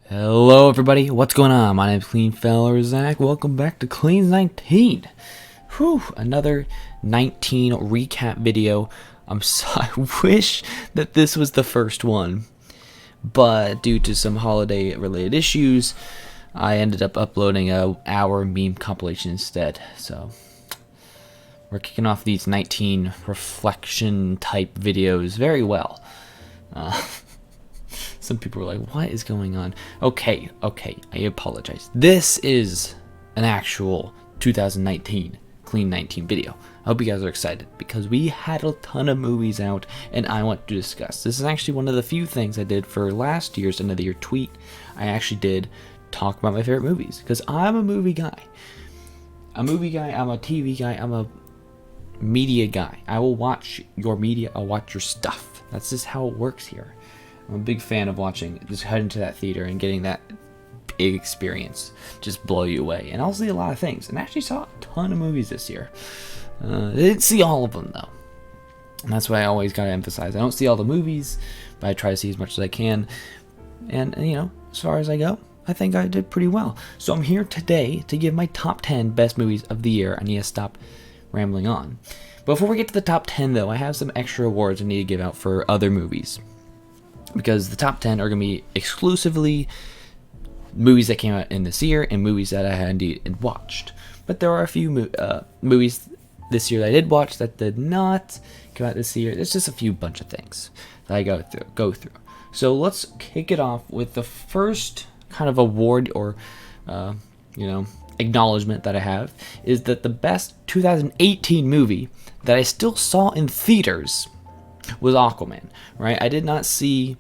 Hello everybody, what's going on? My name's Cleanfel or Zach. Welcome back to Clean 19. Whew, another 19 recap video. I wish that this was the first one, but due to some holiday related issues, I ended up uploading a hour meme compilation instead. So we're kicking off these 19 reflection type videos very well. Some people are like, what is going on? Okay, I apologize. This is an actual 2019 Clean 19 video. I hope you guys are excited because we had a ton of movies out and I want to discuss. This is actually one of the few things I did for last year's end of the year tweet. I actually did talk about my favorite movies because I'm a movie guy. I'm a TV guy, I'm a media guy. I will watch your media, I'll watch your stuff. That's just how it works here. I'm a big fan of watching, just heading to that theater and getting that big experience, just blow you away. And I'll see a lot of things, and I actually saw a ton of movies this year. I didn't see all of them though, and that's why I always gotta emphasize. I don't see all the movies, but I try to see as much as I can. And you know, as far as I go, I think I did pretty well. So I'm here today to give my top 10 best movies of the year. I need to stop rambling on. Before we get to the top 10 though, I have some extra awards I need to give out for other movies. Because the top 10 are going to be exclusively movies that came out in this year and movies that I had indeed watched. But there are a few movies this year that I did watch that did not come out this year. There's just a few bunch of things that I go through. So let's kick it off with the first kind of award or acknowledgement that I have is that the best 2018 movie that I still saw in theaters was Aquaman, right? I did not see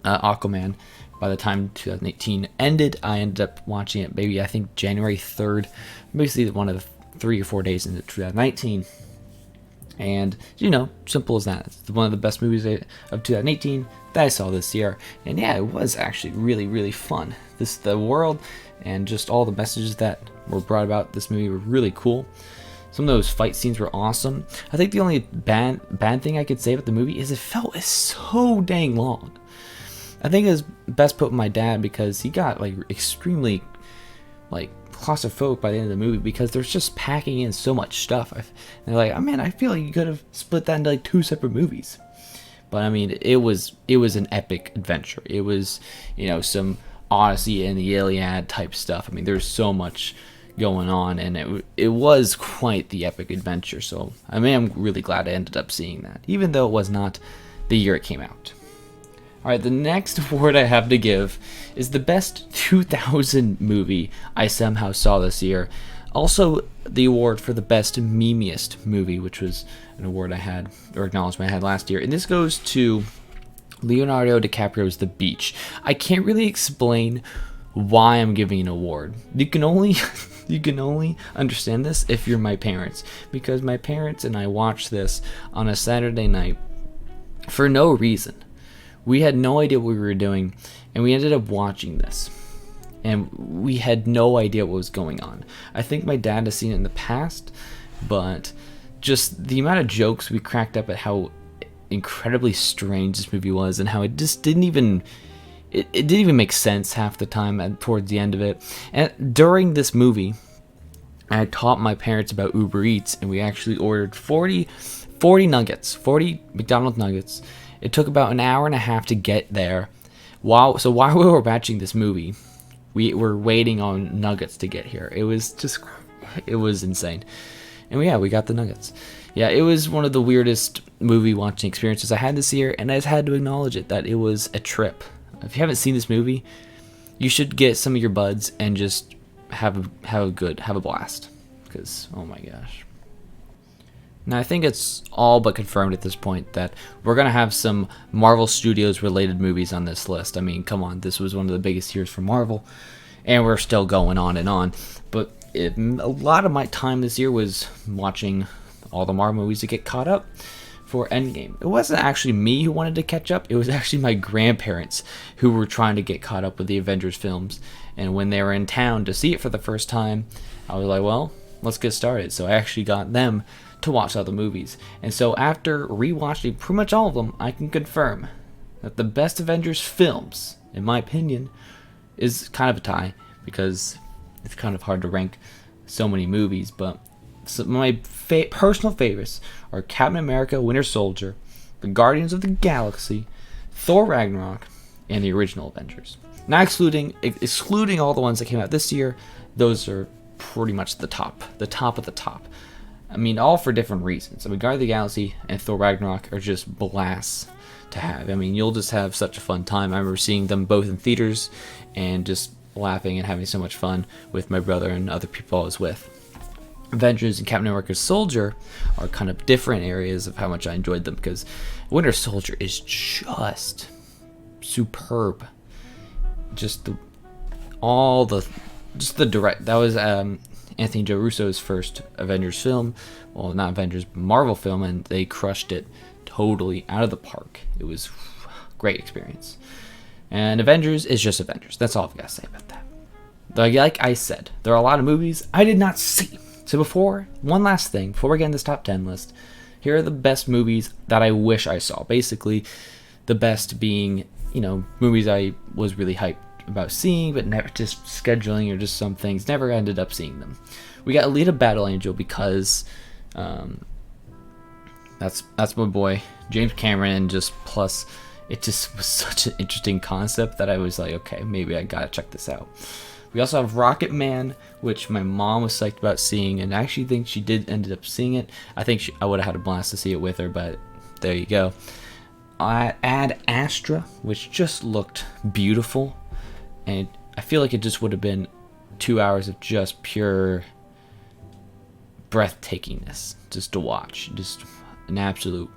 Aquaman by the time 2018 ended. I ended up watching it maybe I think January 3rd, basically one of the 3 or 4 days into 2019. And simple as that. It's one of the best movies of 2018 that I saw this year. And yeah, it was actually really, really fun. The world and just all the messages that were brought about this movie were really cool. Some of those fight scenes were awesome. I think the only bad thing I could say about the movie is it felt so dang long. I think it was best put with my dad because he got extremely claustrophobic by the end of the movie because there's just packing in so much stuff. And they're like, oh man, I feel like you could have split that into 2 separate movies. But I mean, it was an epic adventure. It was some Odyssey and the Iliad type stuff. I mean, there's so much going on, and it was quite the epic adventure. So I mean, I'm really glad I ended up seeing that, even though it was not the year it came out. Alright, the next award I have to give is the best 2000 movie I somehow saw this year. Also, the award for the best memeiest movie, which was an award I had, or acknowledgement I had last year. And this goes to Leonardo DiCaprio's The Beach. I can't really explain why I'm giving an award. You can only understand this if you're my parents, because my parents and I watched this on a Saturday night for no reason. We had no idea what we were doing, and we ended up watching this, and we had no idea what was going on. I think my dad has seen it in the past, but just the amount of jokes we cracked up at how incredibly strange this movie was, and how it just didn't even make sense half the time towards the end of it. And during this movie, I had taught my parents about Uber Eats, and we actually ordered 40 nuggets, 40 McDonald's nuggets. It took about an hour and a half to get there. While we were watching this movie, we were waiting on nuggets to get here. It was insane. And we got the nuggets. Yeah, it was one of the weirdest movie watching experiences I had this year, and I just had to acknowledge it, that it was a trip. If you haven't seen this movie, you should get some of your buds and just have a blast. Because, oh my gosh. Now, I think it's all but confirmed at this point that we're going to have some Marvel Studios related movies on this list. I mean, come on, this was one of the biggest years for Marvel, and we're still going on and on. But a lot of my time this year was watching all the Marvel movies to get caught up for Endgame. It wasn't actually me who wanted to catch up. It was actually my grandparents who were trying to get caught up with the Avengers films. And when they were in town to see it for the first time, I was like, well, let's get started. So I actually got them to watch all the movies. And so after rewatching pretty much all of them, I can confirm that the best Avengers films, in my opinion, is kind of a tie because it's kind of hard to rank so many movies. But my personal favorites are Captain America: Winter Soldier, the Guardians of the Galaxy, Thor: Ragnarok, and the original Avengers. Not excluding all the ones that came out this year. Those are pretty much the top of the top. I mean, all for different reasons. I mean, Guardians of the Galaxy and Thor: Ragnarok are just blasts to have. I mean, you'll just have such a fun time. I remember seeing them both in theaters and just laughing and having so much fun with my brother and other people I was with. Avengers and Captain America Soldier are kind of different areas of how much I enjoyed them, because Winter Soldier is just superb. Just the direct. That was Anthony Joe Russo's first Avengers film. Well, not Avengers, Marvel film, and they crushed it totally out of the park. It was a great experience. And Avengers is just Avengers. That's all I've got to say about that. Like I said, there are a lot of movies I did not see. So one last thing, before we get in this top 10 list, here are the best movies that I wish I saw. Basically, the best being, movies I was really hyped about seeing, but never just scheduling or just some things, never ended up seeing them. We got Alita Battle Angel because that's my boy James Cameron, and just plus it just was such an interesting concept that I was like, okay, maybe I gotta check this out. We also have Rocket Man, which my mom was psyched about seeing, and I actually think she did ended up seeing it. I think I would have had a blast to see it with her, but there you go. Ad Astra, which just looked beautiful, and I feel like it just would have been 2 hours of just pure breathtakingness just to watch. Just an absolute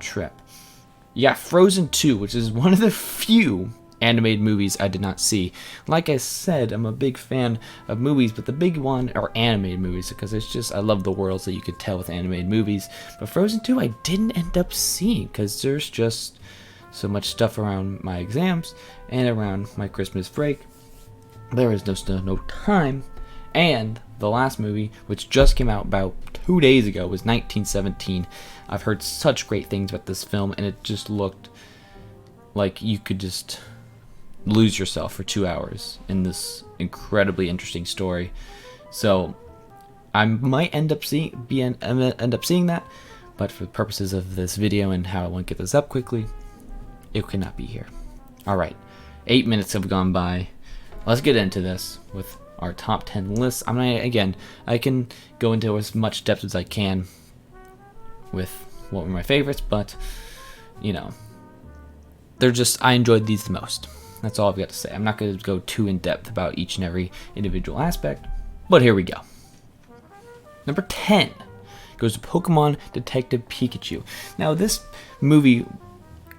trip. You got Frozen 2, which is one of the few animated movies I did not see. Like I said, I'm a big fan of movies, but the big one are animated movies, because it's just, I love the worlds that you could tell with animated movies. But Frozen 2 I didn't end up seeing because there's just so much stuff around my exams and around my Christmas break. There is no time. And the last movie, which just came out about 2 days ago, was 1917. I've heard such great things about this film, and it just looked like you could just lose yourself for 2 hours in this incredibly interesting story. So I might end up seeing that, but for the purposes of this video and how I want to get this up quickly, it cannot be here. All right, 8 minutes have gone by. Let's get into this with our top 10 lists. I can go into as much depth as I can with what were my favorites, but I enjoyed these the most. That's all I've got to say. I'm not going to go too in depth about each and every individual aspect, but here we go. Number 10 goes to Pokemon Detective Pikachu. Now, this movie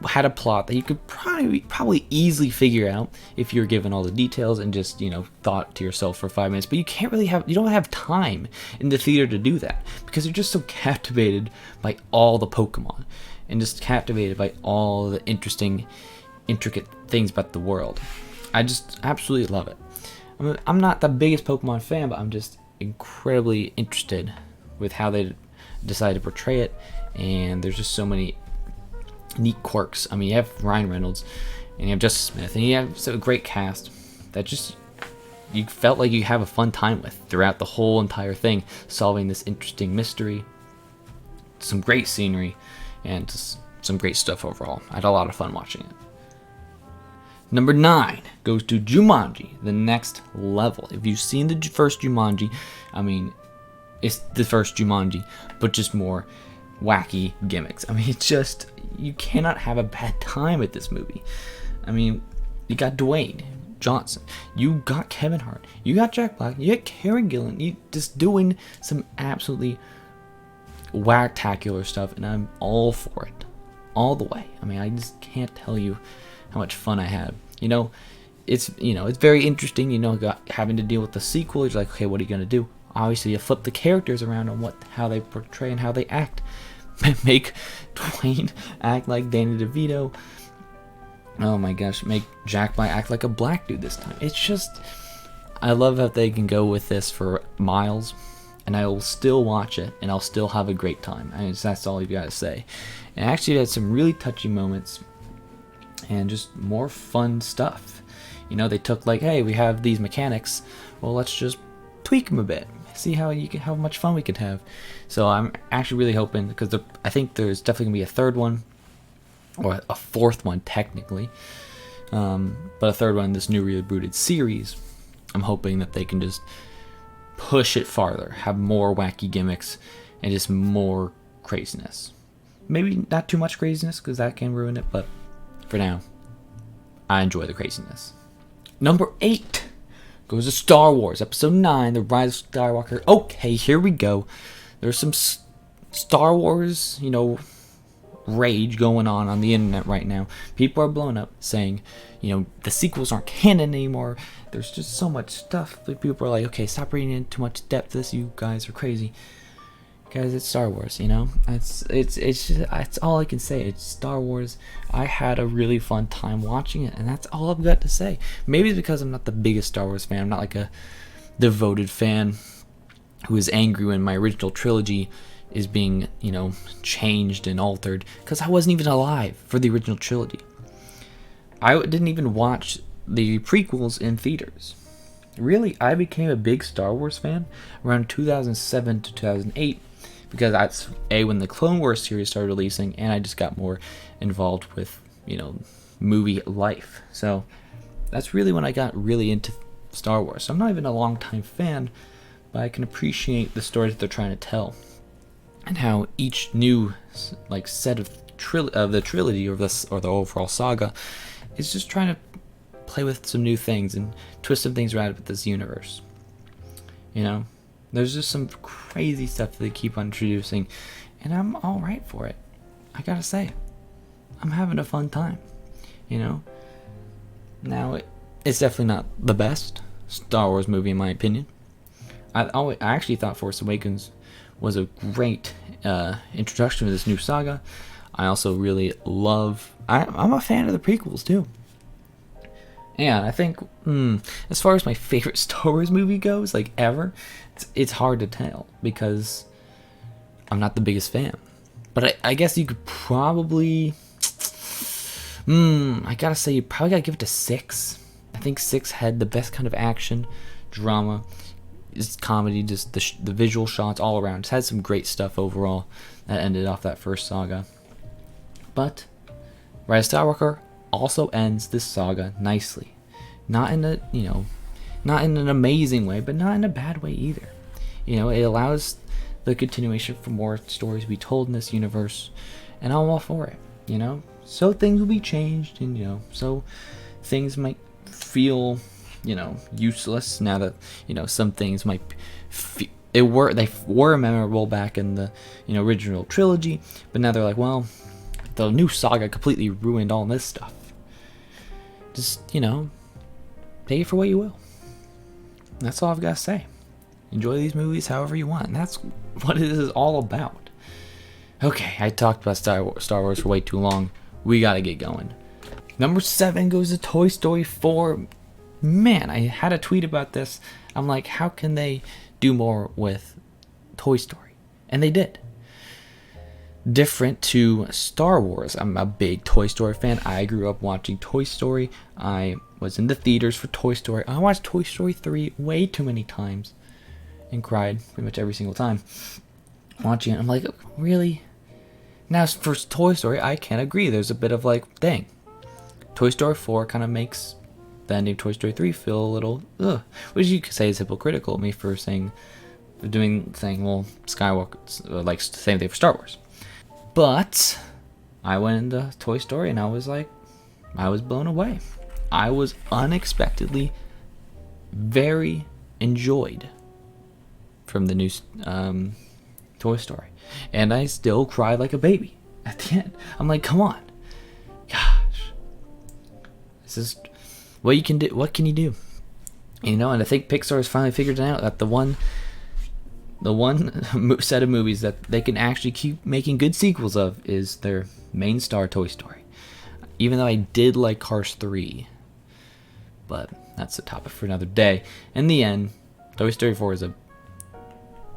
had a plot that you could probably easily figure out if you were given all the details and just thought to yourself for 5 minutes. But you don't have time in the theater to do that, because you're just so captivated by all the Pokemon and just captivated by all the intricate things about the world. I just absolutely love it. I'm not the biggest Pokemon fan, but I'm just incredibly interested with how they decide to portray it, and there's just so many neat quirks. I mean, you have Ryan Reynolds, and you have Justice Smith, and you have a great cast that just you felt like you have a fun time with throughout the whole entire thing, solving this interesting mystery. Some great scenery, and just some great stuff overall. I had a lot of fun watching it. Number 9 goes to Jumanji, The Next Level. If you've seen the first Jumanji, I mean, it's the first Jumanji, but just more wacky gimmicks. I mean, it's just, you cannot have a bad time at this movie. I mean, you got Dwayne Johnson, you got Kevin Hart, you got Jack Black, you got Karen Gillan, you just doing some absolutely whacktacular stuff, and I'm all for it, all the way. I mean, I just can't tell you how much fun I had. It's very interesting. Having to deal with the sequel. You're like, okay, what are you gonna do? Obviously, you flip the characters around on how they portray and how they act. Make Dwayne act like Danny DeVito. Oh my gosh, make Jack Black act like a black dude this time. It's just, I love how they can go with this for miles, and I will still watch it, and I'll still have a great time. I mean, that's all you gotta say. And actually, it had some really touchy moments, and just more fun stuff. They took like, hey, we have these mechanics, well, let's just tweak them a bit, see how much fun we could have. So I'm actually really hoping, because I think there's definitely gonna be a third one, or a fourth one technically, but a third one in this new rebooted series. I'm hoping that they can just push it farther, have more wacky gimmicks, and just more craziness. Maybe not too much craziness, because that can ruin it, but for now, I enjoy the craziness. Number 8 goes to Star Wars Episode 9, The Rise of Skywalker. Okay, here we go. There's some Star Wars, rage going on the internet right now. People are blowing up saying, the sequels aren't canon anymore. There's just so much stuff. People are like, okay, stop reading into too much depth. This, you guys are crazy. Guys, it's Star Wars, It's all I can say. It's Star Wars. I had a really fun time watching it, and that's all I've got to say. Maybe it's because I'm not the biggest Star Wars fan. I'm not like a devoted fan who is angry when my original trilogy is being, changed and altered, because I wasn't even alive for the original trilogy. I didn't even watch the prequels in theaters. Really, I became a big Star Wars fan around 2007 to 2008, because that's when the Clone Wars series started releasing, and I just got more involved with, movie life. So that's really when I got really into Star Wars. So I'm not even a long-time fan, but I can appreciate the stories that they're trying to tell, and how each new set of the trilogy or the overall saga is just trying to play with some new things and twist some things around with this universe. There's just some crazy stuff that they keep on introducing, and I'm all right for it. I gotta say, I'm having a fun time. Now it's definitely not the best Star Wars movie in my opinion. I actually thought Force Awakens was a great introduction to this new saga. I also really love. I'm a fan of the prequels too. And I think, as far as my favorite Star Wars movie goes, ever, it's hard to tell, because I'm not the biggest fan. But I guess you could probably, I gotta say, you probably gotta give it to 6. I think 6 had the best kind of action, drama, just comedy, just the visual shots all around. Just had some great stuff overall that ended off that first saga. But Rise of Skywalker also ends this saga nicely. Not in not in an amazing way, but not in a bad way either. It allows the continuation for more stories to be told in this universe, and I'm all for it. So things will be changed, and so things might feel, useless now that some things might they were memorable back in the original trilogy, but now they're like, well, the new saga completely ruined all this stuff. Just, take it for what you will. That's all I've got to say. Enjoy these movies however you want. And that's what it is all about. Okay, I talked about Star Wars for way too long. We got to get going. Number 7 goes to Toy Story 4. Man, I had a tweet about this. I'm like, how can they do more with Toy Story? And they did. Different to Star Wars, I'm a big Toy Story fan. I grew up watching Toy Story. I was in the theaters for Toy Story. I watched Toy Story 3 way too many times and cried pretty much every single time watching it. I'm like, really? Now for Toy Story, I can agree. There's a bit of dang. Toy Story 4 kind of makes the ending of Toy Story 3 feel a little, which you could say is hypocritical of me for saying, well, Skywalker, same thing for Star Wars. But I went into Toy Story and I was blown away. I was unexpectedly very enjoyed from the new Toy Story. And I still cried like a baby at the end. I'm like, come on. Gosh. This is what you can do. What can you do? And I think Pixar has finally figured it out that the one set of movies that they can actually keep making good sequels of is their main star, Toy Story. Even though I did like Cars 3, but that's a topic for another day. In the end, Toy Story 4 is a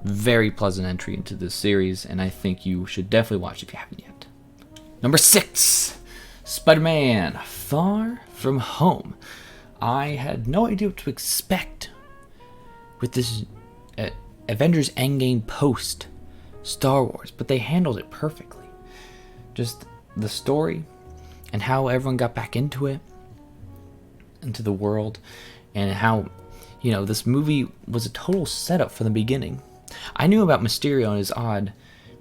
very pleasant entry into this series, and I think you should definitely watch it if you haven't yet. Number 6, SpiderMan: Far From Home. I had no idea what to expect with this Avengers Endgame post Star Wars, but they handled it perfectly. Just the story and how everyone got back into it, into the world, and how, this movie was a total setup from the beginning. I knew about Mysterio and his odd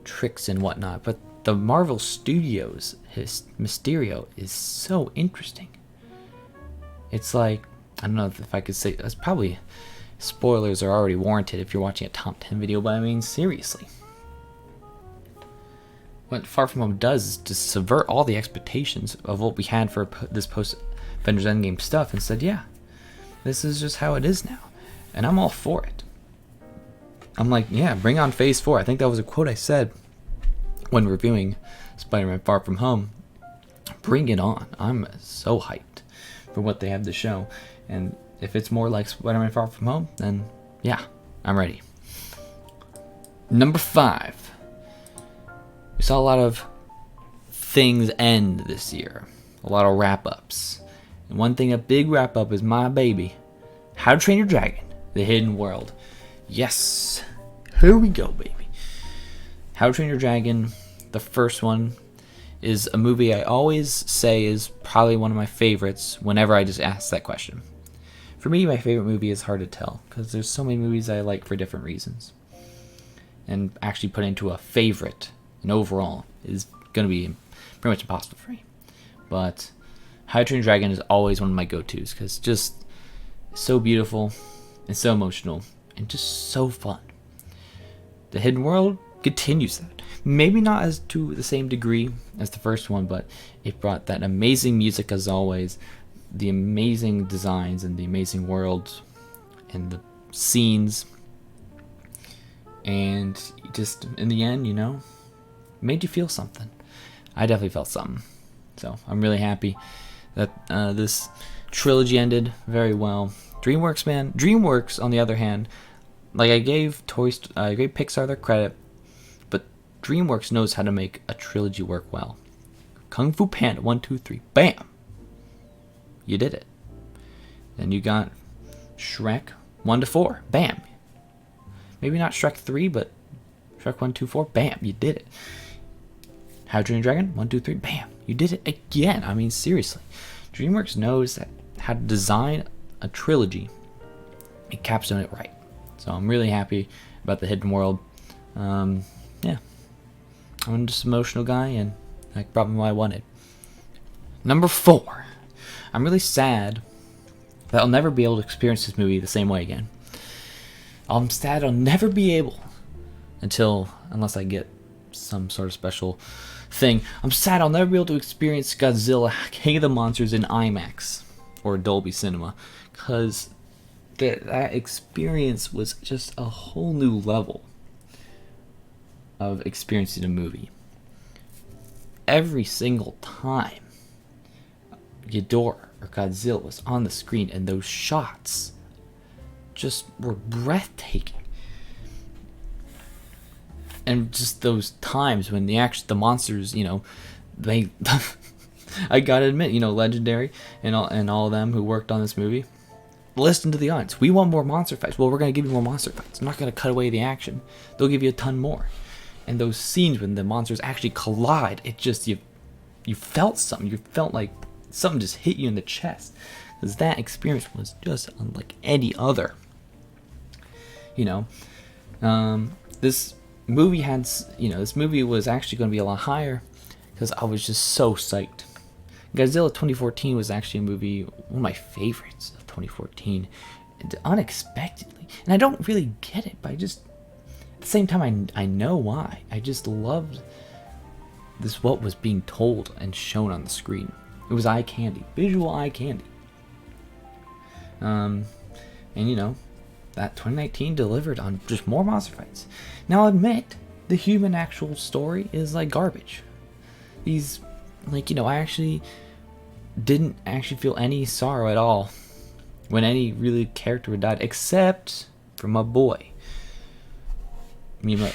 tricks and whatnot, but the Marvel Studios, his Mysterio is so interesting. It's like, I don't know if I could say, that's probably, spoilers are already warranted if you're watching a top 10 video, but I mean, seriously. What Far From Home does is to subvert all the expectations of what we had for this post-Avengers Endgame stuff and said, yeah, this is just how it is now. And I'm all for it. I'm like, yeah, bring on Phase 4. I think that was a quote I said when reviewing Spider-Man Far From Home. Bring it on. I'm so hyped for what they have to show. And if it's more like Spider-Man Far From Home, then yeah, I'm ready. Number 5. We saw a lot of things end this year. A lot of wrap-ups. And one thing, a big wrap-up is my baby, How to Train Your Dragon, The Hidden World. Yes. Here we go, baby. How to Train Your Dragon, the first one, is a movie I always say is probably one of my favorites whenever I just ask that question. For me, my favorite movie is hard to tell because there's so many movies I like for different reasons. And actually put into a favorite and overall is going to be pretty much impossible for me. But How to Train Your Dragon is always one of my go-tos because it's just so beautiful and so emotional and just so fun. The Hidden World continues that. Maybe not as to the same degree as the first one, but it brought that amazing music as always, the amazing designs and the amazing world and the scenes. And just in the end, made you feel something. I definitely felt something. So I'm really happy that this trilogy ended very well. DreamWorks, man. DreamWorks, on the other hand, like I gave Pixar their credit, but DreamWorks knows how to make a trilogy work well. Kung Fu Panda 1, 2, 3, bam! You did it. Then you got Shrek 1 to 4, bam! Maybe not Shrek 3, but Shrek 1, 2, 4, bam! You did it. How to Train Your Dragon 1, 2, 3, bam! You did it again. I mean, seriously, DreamWorks knows how to design a trilogy and capstone it right. So I'm really happy about The Hidden World. Yeah, I'm just an emotional guy, and that's probably what I wanted. Number 4. I'm really sad that I'll never be able to experience this movie the same way again. I'm sad I'll never be able unless I get some sort of special thing. I'm sad I'll never be able to experience Godzilla King of the Monsters in IMAX or Dolby Cinema, because that experience was just a whole new level of experiencing a movie. Every single time Ghidorah or Godzilla was on the screen, and those shots just were breathtaking. And just those times when the monsters, they I gotta admit, Legendary and all of them who worked on this movie, listen to the audience. We want more monster fights. Well, we're gonna give you more monster fights. I'm not gonna cut away the action. They'll give you a ton more. And those scenes when the monsters actually collide, it just you felt something. You felt like something just hit you in the chest, because that experience was just unlike any other. This movie was actually going to be a lot higher because I was just so psyched. Godzilla 2014 was actually a movie, one of my favorites of 2014, unexpectedly. And I don't really get it, but at the same time, I know why. I just loved what was being told and shown on the screen. It was eye candy, visual eye candy. That 2019 delivered on just more monster fights. Now, I'll admit, the human actual story is like garbage. I actually didn't feel any sorrow at all when any really character died, except for my boy. My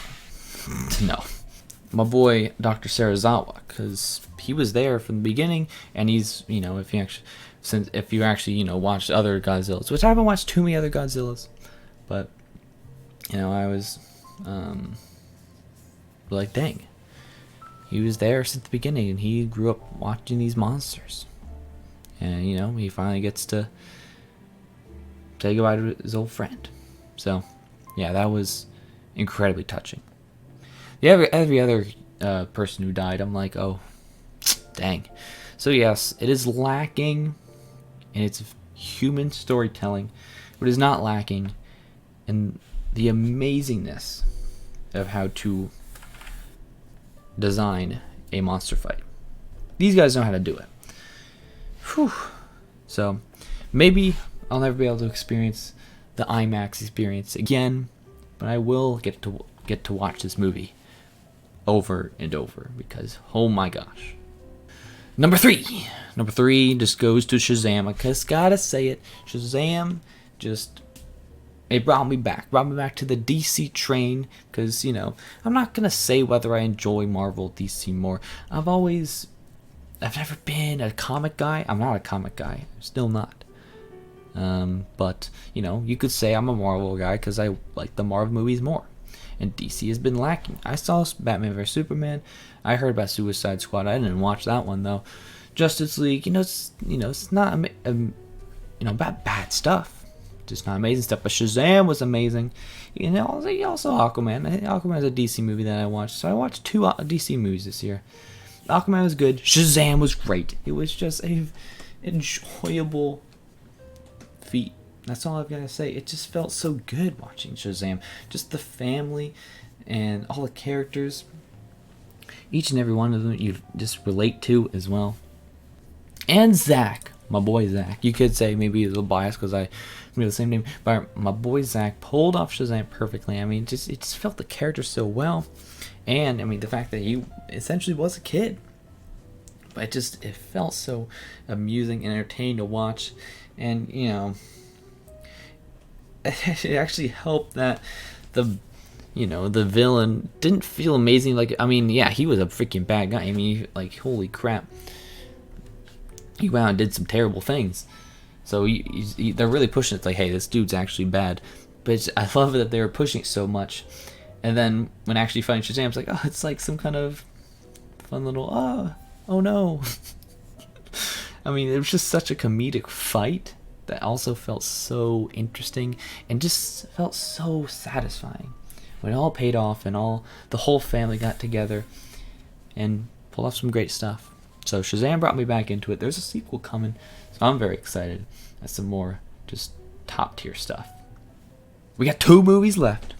boy Dr. Sarazawa, because he was there from the beginning, and he's, since if you actually watched other Godzillas, which I haven't watched too many other Godzillas, but I was like, dang, he was there since the beginning, and he grew up watching these monsters, and he finally gets to say goodbye to his old friend. So yeah, that was incredibly touching. Every other person who died, I'm like, oh, dang. So yes, it is lacking in its human storytelling, but it is not lacking in the amazingness of how to design a monster fight. These guys know how to do it. Whew. So maybe I'll never be able to experience the IMAX experience again, but I will get to watch this movie over and over, because oh my gosh. Number three just goes to Shazam. I just gotta say it. Shazam it brought me back to the DC train, because I'm not gonna say whether I enjoy Marvel, DC more. I've never been a comic guy. I'm not a comic guy. I'm still not. But you could say I'm a Marvel guy because I like the Marvel movies more. And DC has been lacking. I saw Batman vs Superman. I heard about Suicide Squad. I didn't watch that one though. Justice League, it's not bad stuff, just not amazing stuff. But Shazam was amazing. Also Aquaman. Aquaman is a DC movie that I watched. So I watched 2 DC movies this year. Aquaman was good. Shazam was great. It was just a enjoyable feat. That's all I've got to say. It just felt so good watching Shazam. Just the family and all the characters. Each and every one of them you just relate to as well. And Zach, my boy Zach. You could say maybe he's a little biased because we have the same name. But my boy Zach pulled off Shazam perfectly. I mean, it just felt the character so well. And, I mean, the fact that he essentially was a kid. But it felt so amusing and entertaining to watch. And, it actually helped that the villain didn't feel amazing. Like, I mean, yeah, he was a freaking bad guy. I mean, like, holy crap. He went out and did some terrible things. So they're really pushing it, like, hey, this dude's actually bad. But I love it that they were pushing it so much. And then when actually fighting Shazam, it's like, oh, it's like some kind of fun little, oh no. I mean, it was just such a comedic fight that also felt so interesting and just felt so satisfying when it all paid off and the whole family got together and pulled off some great stuff. So Shazam brought me back into it. There's a sequel coming, so I'm very excited. That's some more just top tier stuff. We got 2 movies left.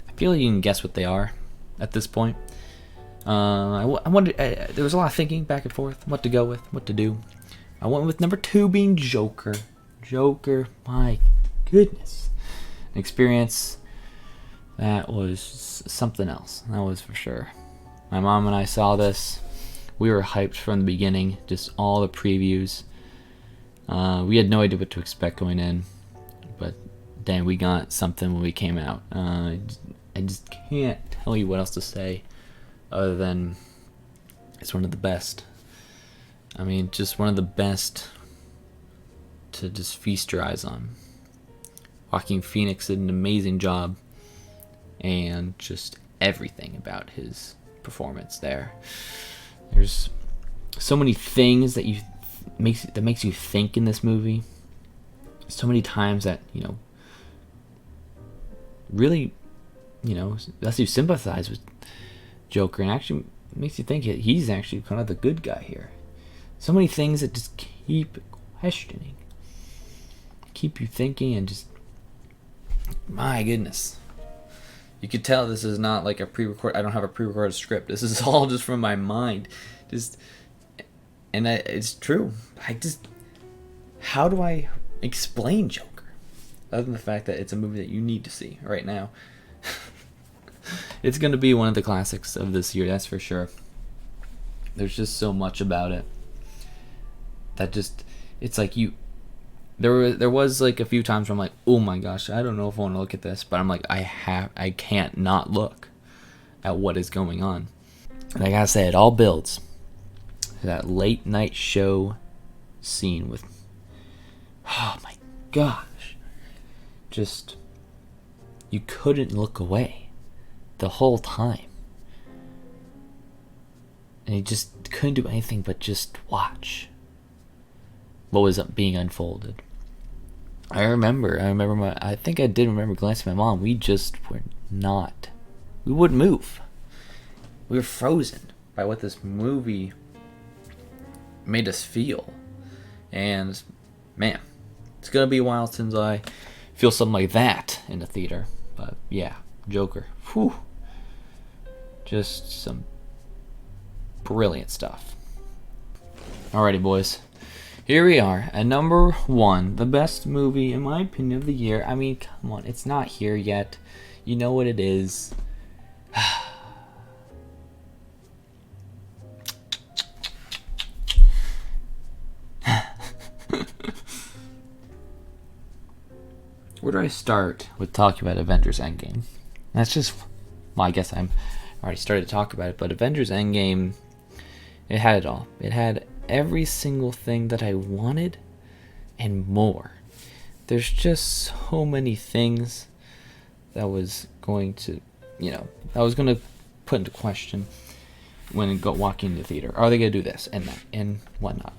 I feel like you can guess what they are at this point. I wondered, there was a lot of thinking back and forth, what to go with, what to do. I went with number 2 being Joker. Joker, my goodness. An experience that was something else. That was for sure. My mom and I saw this. We were hyped from the beginning. Just all the previews. We had no idea what to expect going in. But dang, we got something when we came out. I just can't tell you what else to say other than it's one of the best. I mean, just one of the best to just feast your eyes on. Joaquin Phoenix did an amazing job, and just everything about his performance there. There's so many things that makes you think in this movie. So many times that really lets you sympathize with Joker, and actually makes you think he's actually kind of the good guy here. So many things that just keep questioning, keep you thinking, and just, my goodness. You could tell this is not like a pre-record. I don't have a pre-recorded script. This is all just from my mind. It's true. How do I explain Joker? Other than the fact that it's a movie that you need to see right now. It's going to be one of the classics of this year, that's for sure. There's just so much about it that it's like there was like a few times where I'm like, oh my gosh, I don't know if I want to look at this, but I'm like, I can't not look at what is going on. Like I said, it all builds to that late night show scene with Oh my gosh. Just, you couldn't look away the whole time. And you just couldn't do anything but just watch what was being unfolded. I think I did remember glancing at my mom. We wouldn't move. We were frozen by what this movie made us feel. And man, it's gonna be a while since I feel something like that in the theater. But yeah, Joker. Whew. Just some brilliant stuff. Alrighty, boys. Here we are at number 1, the best movie, in my opinion, of the year. I mean, come on, it's not here yet. You know what it is. Where do I start with talking about Avengers Endgame? That's just, well, I guess I'm already started to talk about it, but Avengers Endgame, it had it all. It had every single thing that I wanted and more. There's just so many things that was going to, put into question when walking into the theater. Are they going to do this and that and whatnot?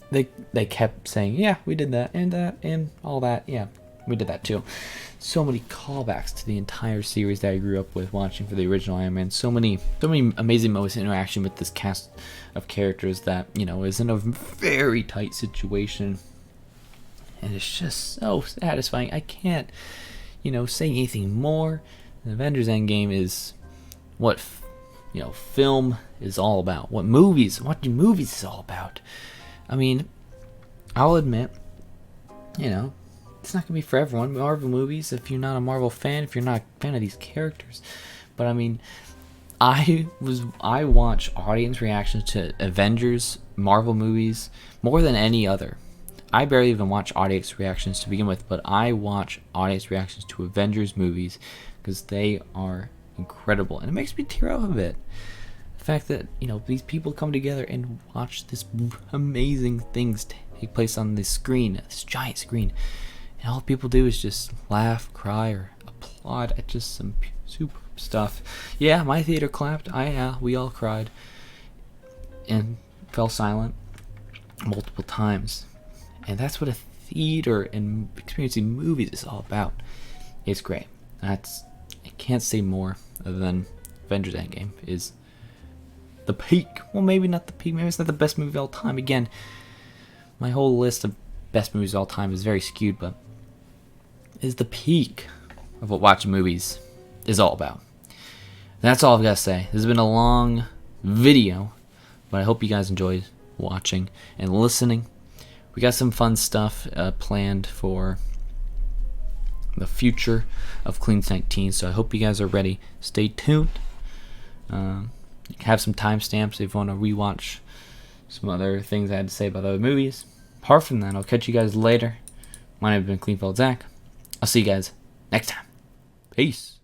They kept saying, yeah, we did that and all that. Yeah, we did that too. So many callbacks to the entire series that I grew up with watching for the original Iron Man. So many amazing moments of interaction with this cast of characters that, is in a very tight situation. And it's just so satisfying. I can't, say anything more. The Avengers Endgame is what, film is all about. Watching movies is all about. I mean, I'll admit, it's not going to be for everyone. Marvel movies, if you're not a Marvel fan, if you're not a fan of these characters. But I mean, I watch audience reactions to Avengers, Marvel movies more than any other. I barely even watch audience reactions to begin with, but I watch audience reactions to Avengers movies because they are incredible. And it makes me tear up a bit. The fact that, these people come together and watch this amazing things take place on this screen, this giant screen. And all people do is just laugh, cry, or applaud at just some super stuff. Yeah, my theater clapped. We all cried and fell silent multiple times. And that's what a theater and experiencing movies is all about. It's great. I can't say more other than Avengers Endgame is the peak. Well, maybe not the peak. Maybe it's not the best movie of all time. Again, my whole list of best movies of all time is very skewed, but is the peak of what watching movies is all about. That's all I've got to say. This has been a long video, but I hope you guys enjoyed watching and listening. We got some fun stuff planned for the future of Cleans 19, so I hope you guys are ready. Stay tuned. Have some timestamps if you want to rewatch some other things I had to say about other movies. Apart from that, I'll catch you guys later. My name has been Cleanfel Zach. I'll see you guys next time. Peace.